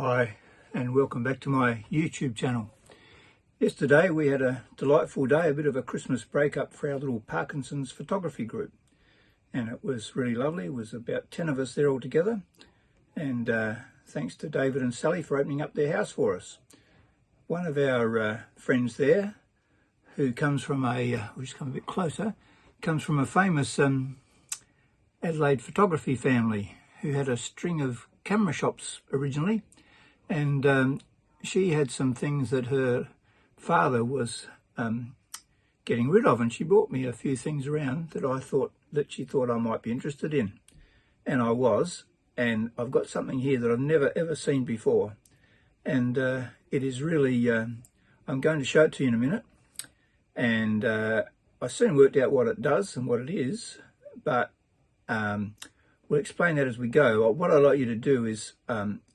Hi and welcome back to my YouTube channel. Yesterday we had a delightful day, a bit of a Christmas break-up for our little Parkinson's photography group, and it was really lovely. It was about 10 of us there all together, and thanks to David and Sally for opening up their house for us. One of our friends there, who comes from a, we'll just come a bit closer, comes from a famous Adelaide photography family who had a string of camera shops originally, and she had some things that her father was getting rid of, and she brought me a few things around that she thought I might be interested in, and I was. And I've got something here that I've never ever seen before, and it is really I'm going to show it to you in a minute, and I soon worked out what it does and what it is, but we'll explain that as we go. What I'd like you to do is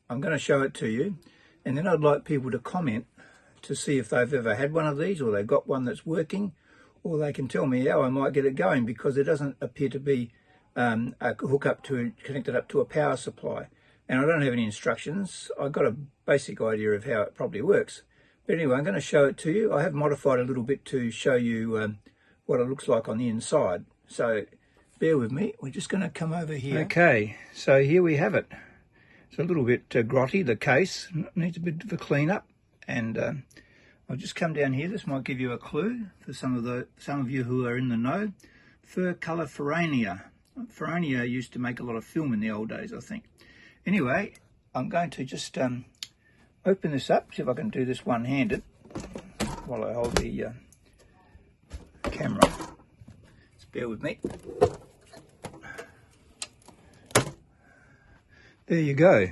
I'm going to show it to you, and then I'd like people to comment to see if they've ever had one of these, or they've got one that's working, or they can tell me how I might get it going, because it doesn't appear to be connected up to a power supply, and I don't have any instructions. I've got a basic idea of how it probably works, but anyway, I'm going to show it to you. I have modified a little bit to show you what it looks like on the inside, so bear with me. We're just going to come over here. Okay, so here we have it. It's a little bit grotty, the case. Needs a bit of a clean up, and I'll just come down here. This might give you a clue for some of you who are in the know. Fur colour Ferrania. Ferrania used to make a lot of film in the old days, I think. Anyway, I'm going to just open this up, see if I can do this one-handed while I hold the camera. Just bear with me. There you go.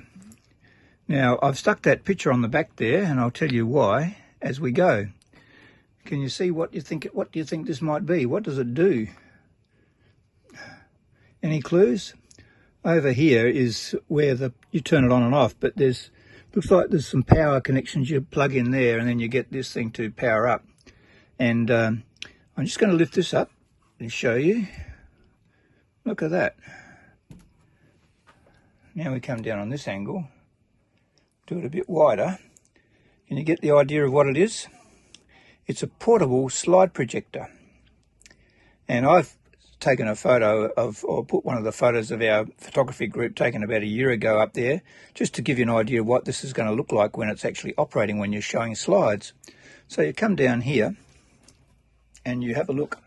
Now, I've stuck that picture on the back there, and I'll tell you why as we go. Can you see what you think? What do you think this might be? What does it do? Any clues? Over here is where you turn it on and off, but looks like there's some power connections you plug in there, and then you get this thing to power up. And I'm just going to lift this up and show you. Look at that. Now we come down on this angle, do it a bit wider. Can you get the idea of what it is? It's a portable slide projector. And I've taken a photo of, or put one of the photos of our photography group taken about a year ago up there, just to give you an idea of what this is going to look like when it's actually operating, when you're showing slides. So you come down here and you have a look.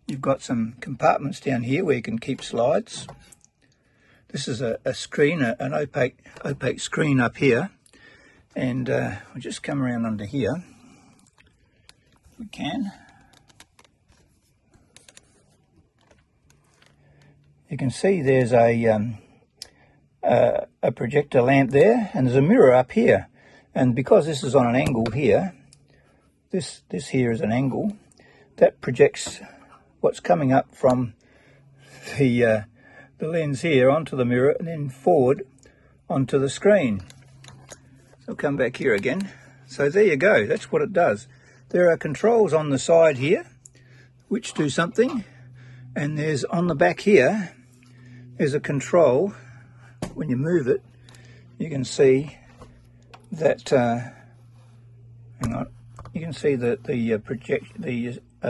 You've got some compartments down here where you can keep slides. This is a screen, an opaque screen up here, and we'll just come around under here if we can. You can see there's a projector lamp there, and there's a mirror up here, and because this is on an angle here, this here is an angle that projects what's coming up from the lens here onto the mirror, and then forward onto the screen. So I'll come back here again. So there you go, that's what it does. There are controls on the side here which do something, and there's on the back here, there's a control. When you move it, you can see that hang on, you can see that the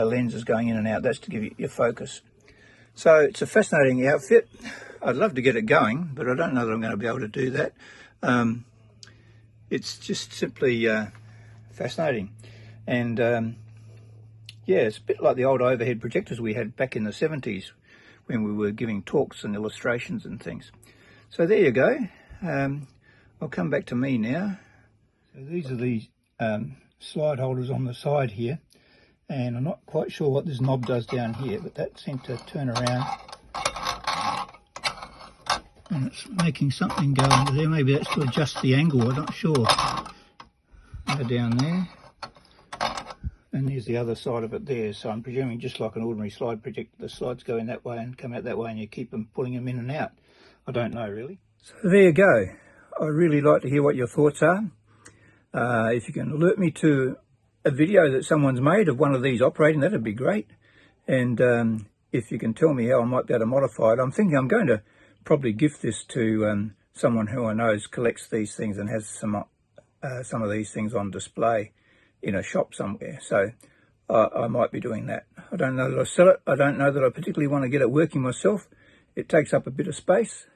lens is going in and out. That's to give you your focus. So it's a fascinating outfit. I'd love to get it going, but I don't know that I'm going to be able to do that. It's just simply fascinating. And yeah, it's a bit like the old overhead projectors we had back in the 70s when we were giving talks and illustrations and things. So there you go. I'll come back to me now. So these are the slide holders on the side here. And I'm not quite sure what this knob does down here, but that seemed to turn around. And it's making something go under there. Maybe that's to adjust the angle, I'm not sure. Go down there. And there's the other side of it there. So I'm presuming just like an ordinary slide projector, the slides go in that way and come out that way, and you keep them, pulling them in and out. I don't know really. So there you go. I'd really like to hear what your thoughts are. If you can alert me to a video that someone's made of one of these operating, that'd be great. And if you can tell me how I might be able to modify it. I'm thinking I'm going to probably gift this to someone who I know collects these things and has some of these things on display in a shop somewhere. So I might be doing that. I don't know that I sell it. I don't know that I particularly want to get it working myself. It takes up a bit of space.